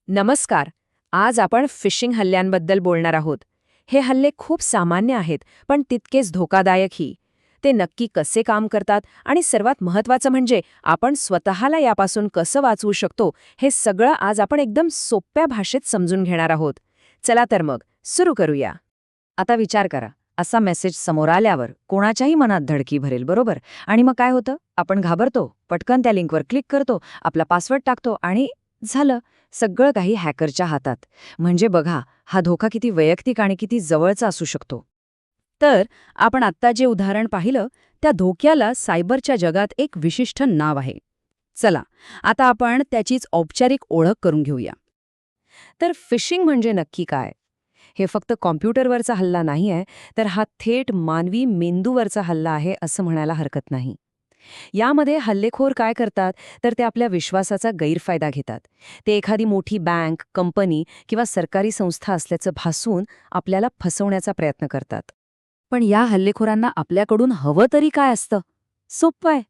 नमस्कार. आज आपण फिशिंग हल्ल्यांबद्दल बोलणार आहोत. हे हल्ले खूप सामान्य आहेत, पण तितकेच धोकादायकही. ते नक्की कसे काम करतात आणि सर्वात महत्त्वाचं म्हणजे आपण स्वतःला यापासून कसं वाचवू शकतो, हे सगळं आज आपण एकदम सोप्या भाषेत समजून घेणार आहोत. चला तर मग सुरू करूया. आता विचार करा, असा मेसेज समोर आल्यावर कोणाच्याही मनात धडकी भरेल, बरोबर? आणि मग काय होतं? आपण घाबरतो, पटकन त्या लिंकवर क्लिक करतो, आपला पासवर्ड टाकतो आणि झालं, सगळं काही हॅकरच्या हातात. म्हणजे बघा, हा धोका किती वैयक्तिक आणि किती जवळचा असू शकतो. तर आपण आत्ता जे उदाहरण पाहिलं, त्या धोक्याला सायबरच्या जगात एक विशिष्ट नाव आहे. चला, आता आपण त्याचीच औपचारिक ओळख करून घेऊया. तर फिशिंग म्हणजे नक्की काय? हे फक्त कॉम्प्युटरवरचा हल्ला नाही आहे, तर हा थेट मानवी मेंदूवरचा हल्ला आहे असं म्हणायला हरकत नाही. यामध्ये हल्लेखोर काय करतात, तर ते आपल्या विश्वासाचा गैरफायदा घेतात. ते एखादी मोठी बँक, कंपनी किंवा सरकारी संस्था असल्याचं भासवून आपल्याला फसवण्याचा प्रयत्न करतात. पण या हल्लेखोरांना आपल्याकडून हवं तरी काय असतं? सोपं आहे.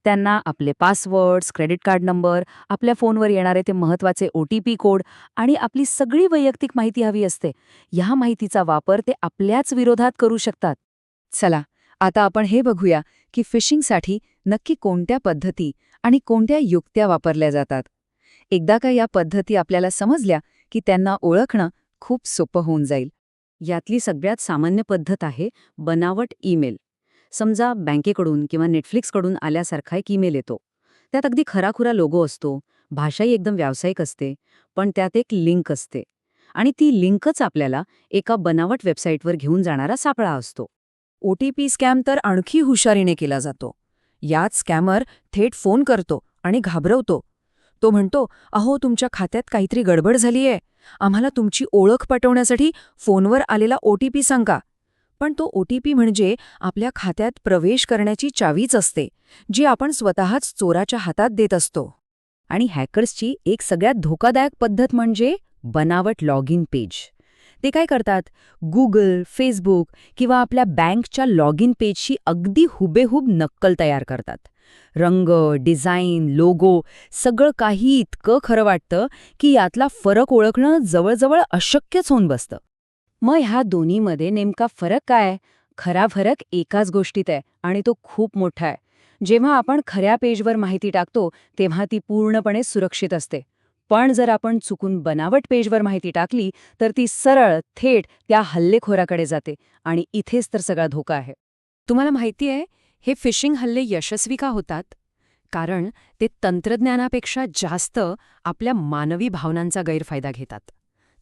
त्यांना आपले पासवर्ड्स, क्रेडिट कार्ड नंबर, आपल्या फोनवर येणारे ते महत्त्वाचे OTP कोड आणि आपली सगळी वैयक्तिक माहिती हवी असते. ह्या माहितीचा वापर ते आपल्याच विरोधात करू शकतात. चला, आता आपण हे बघूया की फिशिंगसाठी नक्की कोणत्या पद्धती आणि कोणत्या युक्त्या वापरल्या जातात. एकदा का या पद्धती आपल्याला समजल्या की त्यांना ओळखणं खूप सोपं होऊन जाईल. यातली सगळ्यात सामान्य पद्धत आहे बनावट ईमेल. समजा बँकेकडून किंवा नेटफ्लिक्सकडून आल्यासारखा एक ईमेल येतो. त्यात अगदी खराखुरा लोगो असतो, भाषाही एकदम व्यावसायिक असते, पण त्यात एक लिंक असते. आणि ती लिंकच आपल्याला एका बनावट वेबसाईटवर घेऊन जाणारा सापळा असतो. OTP स्कॅम तर आणखी हुशारीने केला जातो. यात स्कॅमर थेट फोन करतो आणि घाबरवतो. तो म्हणतो, अहो तुमच्या खात्यात काहीतरी गडबड झालीये, आम्हाला तुमची ओळख पटवण्यासाठी फोनवर आलेला OTP सांगा. पण तो OTP म्हणजे आपल्या खात्यात प्रवेश करण्याची चावीच असते, जी आपण स्वतःच चोराच्या हातात देत असतो. आणि हॅकर्सची एक सगळ्यात धोकादायक पद्धत म्हणजे बनावट लॉग इन पेज. ते काय करतात? Google, Facebook किंवा आपल्या बँकच्या लॉग इन पेजशी अगदी हुबेहूब नक्कल तयार करतात. रंग, डिझाईन, लोगो सगळं काही इतकं खरं वाटतं की यातला फरक ओळखणं जवळजवळ अशक्यच होऊन बसतं. मग ह्या दोन्हीमध्ये नेमका फरक काय आहे? खरा फरक एकाच गोष्टीत आहे आणि तो खूप मोठा आहे. जेव्हा आपण खऱ्या पेजवर माहिती टाकतो, तेव्हा ती पूर्णपणे सुरक्षित असते. पण जर आपण चुकून बनावट पेजवर माहिती टाकली, तर ती सरळ, थेट त्या हल्लेखोराकडे जाते आणि इथेच तर सगळा धोका आहे. तुम्हाला माहिती आहे, हे फिशिंग हल्ले यशस्वी का होतात? कारण ते तंत्रज्ञानापेक्षा जास्त आपल्या मानवी भावनांचा गैरफायदा घेतात.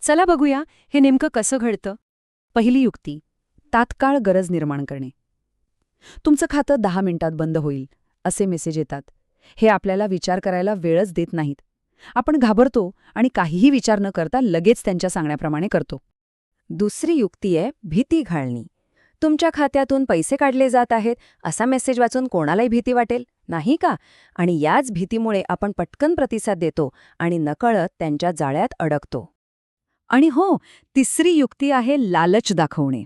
चला बघूया हे नेमकं कसं घडतं. पहिली युक्ती, तात्काळ गरज निर्माण करणे. तुमचं खातं 10 मिनिटात बंद होईल असे मेसेज येतात. हे आपल्याला विचार करायला वेळच देत नाहीत. आपण घाबरतो आणि काहीही विचार न करता लगेच त्यांच्या सांगण्याप्रमाणे करतो. दुसरी युक्ती आहे भीती घालणी. तुमच्या खात्यातून पैसे काढले जात आहेत असा मेसेज वाचून कोणालाही भीती वाटेल, नाही का? आणि याच भीतीमुळे आपण पटकन प्रतिसाद देतो आणि नकळत त्यांच्या जाळ्यात अडकतो. आणि हो, तिसरी युक्ती आहे लालच दाखवणे.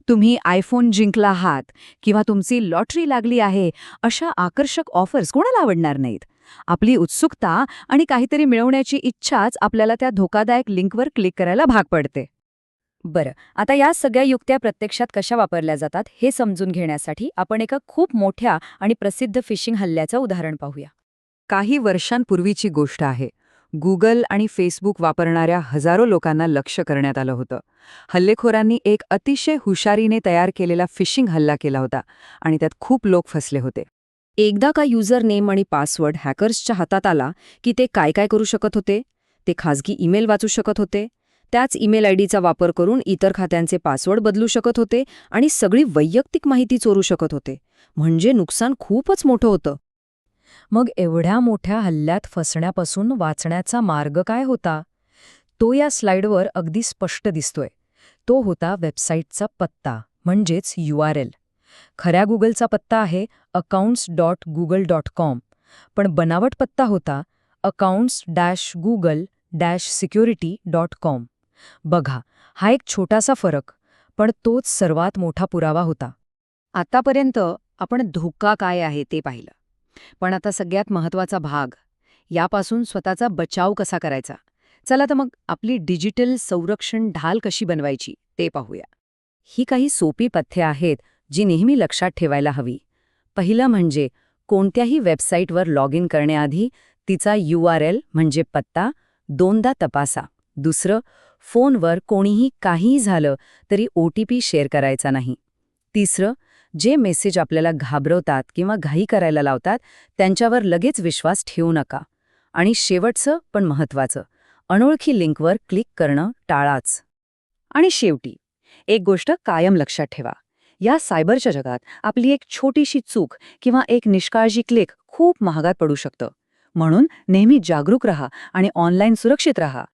तुम्ही आयफोन जिंकला आहात किंवा तुमची लॉटरी लागली आहे अशा आकर्षक ऑफर्स कोणाला आवडणार नाहीत. आपली उत्सुकता आणि काहीतरी मिळवण्याची इच्छाच आपल्याला त्या धोकादायक लिंकवर क्लिक करायला भाग पडते. बरं, आता या सगळ्या युक्त्या प्रत्यक्षात कशा वापरल्या जातात हे समजून घेण्यासाठी आपण एका खूप मोठ्या आणि प्रसिद्ध फिशिंग हल्ल्याचं उदाहरण पाहूया. काही वर्षांपूर्वीची गोष्ट आहे. Google आणि Facebook वापरणाऱ्या हजारो लोकांना लक्ष्य करण्यात आलं होतं. हल्लेखोरांनी एक अतिशय हुशारीने तयार केलेला फिशिंग हल्ला केला होता आणि त्यात खूप लोक फसले होते. एकदा का युजर नेम आणि पासवर्ड हॅकर्सच्या हातात आला की ते काय काय करू शकत होते? ते खाजगी ईमेल वाचू शकत होते, त्याच ईमेल आयडीचा वापर करून इतर खात्यांचे पासवर्ड बदलू शकत होते आणि सगळी वैयक्तिक माहिती चोरू शकत होते. म्हणजे नुकसान खूपच मोठं होतं. मग एवढ्या मोठ्या हल्ल्यात फसण्यापासून वाचण्याचा मार्ग काय होता? तो या स्लाइडवर अगदी स्पष्ट दिसतोय. तो होता वेबसाईटचा पत्ता, म्हणजेच URL. खऱ्या गुगलचा पत्ता आहे accounts.google.com, पण बनावट पत्ता होता accounts-google-security.com. बघा, हा एक छोटासा फरक, पण तोच सर्वात मोठा पुरावा होता. आतापर्यंत आपण धोका काय आहे ते पाहिलं. पण आता सगळ्यात महत्त्वाचा भाग, यापासून स्वतःचा बचाव कसा करायचा चला तर मग आपली डिजिटल संरक्षण ढाल कशी बनवायची ते पाहूया. ही काही सोपी पथ्ये आहेत जी नेहमी लक्षात ठेवायला हवी. पहिलं म्हणजे कोणत्याही वेबसाईटवर लॉग इन करण्याआधी तिचा URL म्हणजे पत्ता दोनदा तपासा. दुसरं, फोनवर कोणीही काहीही झालं तरी OTP शेअर करायचा नाही. तिसरं, जे मेसेज आपल्याला घाबरवतात किंवा घाई करायला लावतात त्यांच्यावर लगेच विश्वास ठेवू नका. आणि शेवटचं पण महत्त्वाचं, अनोळखी लिंकवर क्लिक करणं टाळाच. आणि शेवटी एक गोष्ट कायम लक्षात ठेवा. या सायबरच्या जगात आपली एक छोटीशी चूक किंवा एक निष्काळजी क्लिक खूप महागात पडू शकतं. म्हणून नेहमी जागरूक रहा आणि ऑनलाईन सुरक्षित रहा.